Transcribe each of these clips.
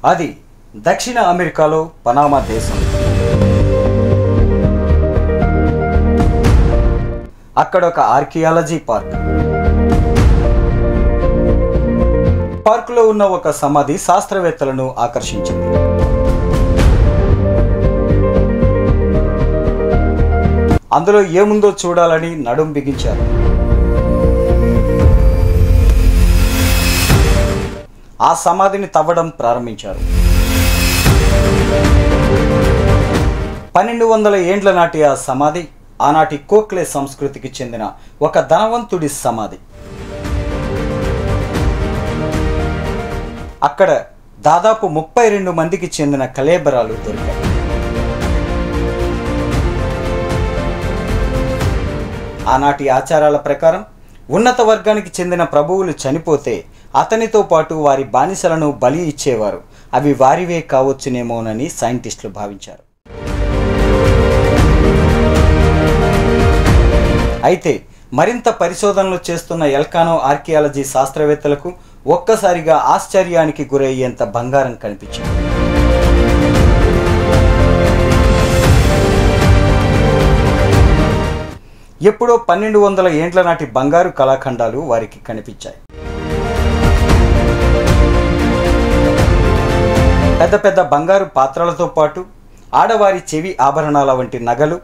అది దక్షిణ అమెరికాలో పనామా దేశం. అక్కడ ఒక ఆర్కియాలజీ పార్క్. పార్కులో ఉన్న ఒక సమాధి శాస్త్రవేత్తలను ఆకర్షించింది. అందులో ఏముందో చూడాలని నడుం బిగించారు. ఆ సమాధిని తవ్వడం ప్రారంభించారు. 1200 ఏండ్ల నాటి ఆ సమాధి ఆనాటి కోక్లే సంస్కృతికి చెందిన ఒక ధనవంతుడి సమాధి. అక్కడ దాదాపు 32 మందికి చెందిన కళేబరాలు దొరికాయి. ఆనాటి ఆచారాల ప్రకారం ఉన్నత వర్గానికి చెందిన ప్రభువులు చనిపోతే అతనితో పాటు వారి బానిసలను బలి ఇచ్చేవారు. అవి వారివే కావచ్చునేమోనని సైంటిస్టులు భావించారు. అయితే మరింత పరిశోధనలు చేస్తున్న ఎల్కానో ఆర్కియాలజీ శాస్త్రవేత్తలకు ఒక్కసారిగా ఆశ్చర్యానికి గురయ్యేంత బంగారం కనిపించింది. ఎప్పుడో 1200 ఏండ్ల నాటి బంగారు కళాఖండాలు వారికి కనిపించాయి. పెద్ద పెద్ద బంగారు పాత్రలతో పాటు ఆడవారి చెవి ఆభరణాల వంటి నగలు,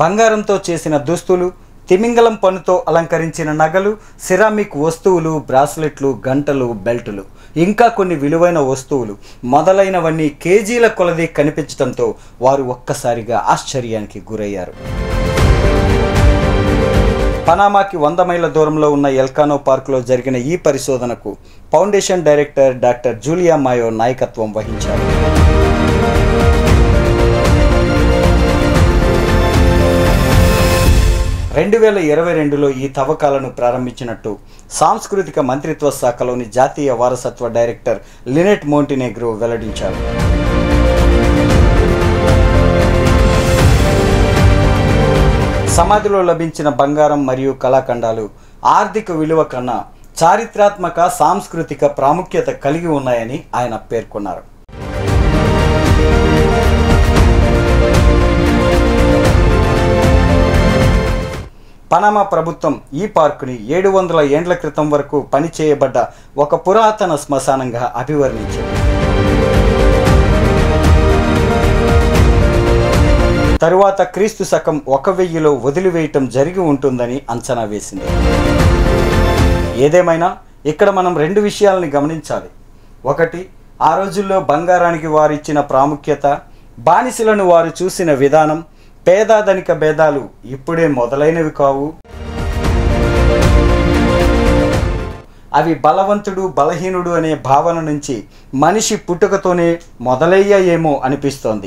బంగారంతో చేసిన దుస్తులు, తిమింగలం పన్నుతో అలంకరించిన నగలు, సిరామిక్ వస్తువులు, బ్రాస్లెట్లు, గంటలు, బెల్టులు, ఇంకా కొన్ని విలువైన వస్తువులు మొదలైనవన్నీ కేజీల కొలది కనిపించడంతో వారు ఒక్కసారిగా ఆశ్చర్యానికి గురయ్యారు. పనామాకి 100 మైళ్ళ దూరంలో ఉన్న ఎల్కానో పార్కులో జరిగిన ఈ పరిశోధనకు ఫౌండేషన్ డైరెక్టర్ డాక్టర్ జూలియా మాయో నాయకత్వం వహించారు. "2022లో ఈ తవ్వకాలను ప్రారంభించినట్టు సాంస్కృతిక మంత్రిత్వ శాఖలోని జాతీయ వారసత్వ డైరెక్టర్ లినెట్ మోంటినెగ్రో వెల్లడించారు. సమాధిలో లభించిన బంగారం మరియు కళాఖండాలు ఆర్థిక విలువ కన్నా చారిత్రాత్మక, సాంస్కృతిక ప్రాముఖ్యత కలిగి ఉన్నాయని ఆయన పేర్కొన్నారు. పనామా ప్రభుత్వం ఈ పార్కుని 700 ఏండ్ల క్రితం వరకు పనిచేయబడ్డ ఒక పురాతన శ్మశానంగా అభివర్ణించింది. తరువాత క్రీస్తు శకం 1000లో వదిలివేయటం జరిగి ఉంటుందని అంచనా వేసింది. ఏదేమైనా ఇక్కడ మనం 2 విషయాలని గమనించాలి. ఒకటి, ఆ రోజుల్లో బంగారానికి వారు ఇచ్చిన ప్రాముఖ్యత, బానిసలను వారు చూసిన విధానం, పేదాధనిక భేదాలు ఇప్పుడే మొదలైనవి కావు. అవి బలవంతుడు, బలహీనుడు అనే భావన నుంచి మనిషి పుట్టుకతోనే మొదలయ్యాయేమో అనిపిస్తోంది.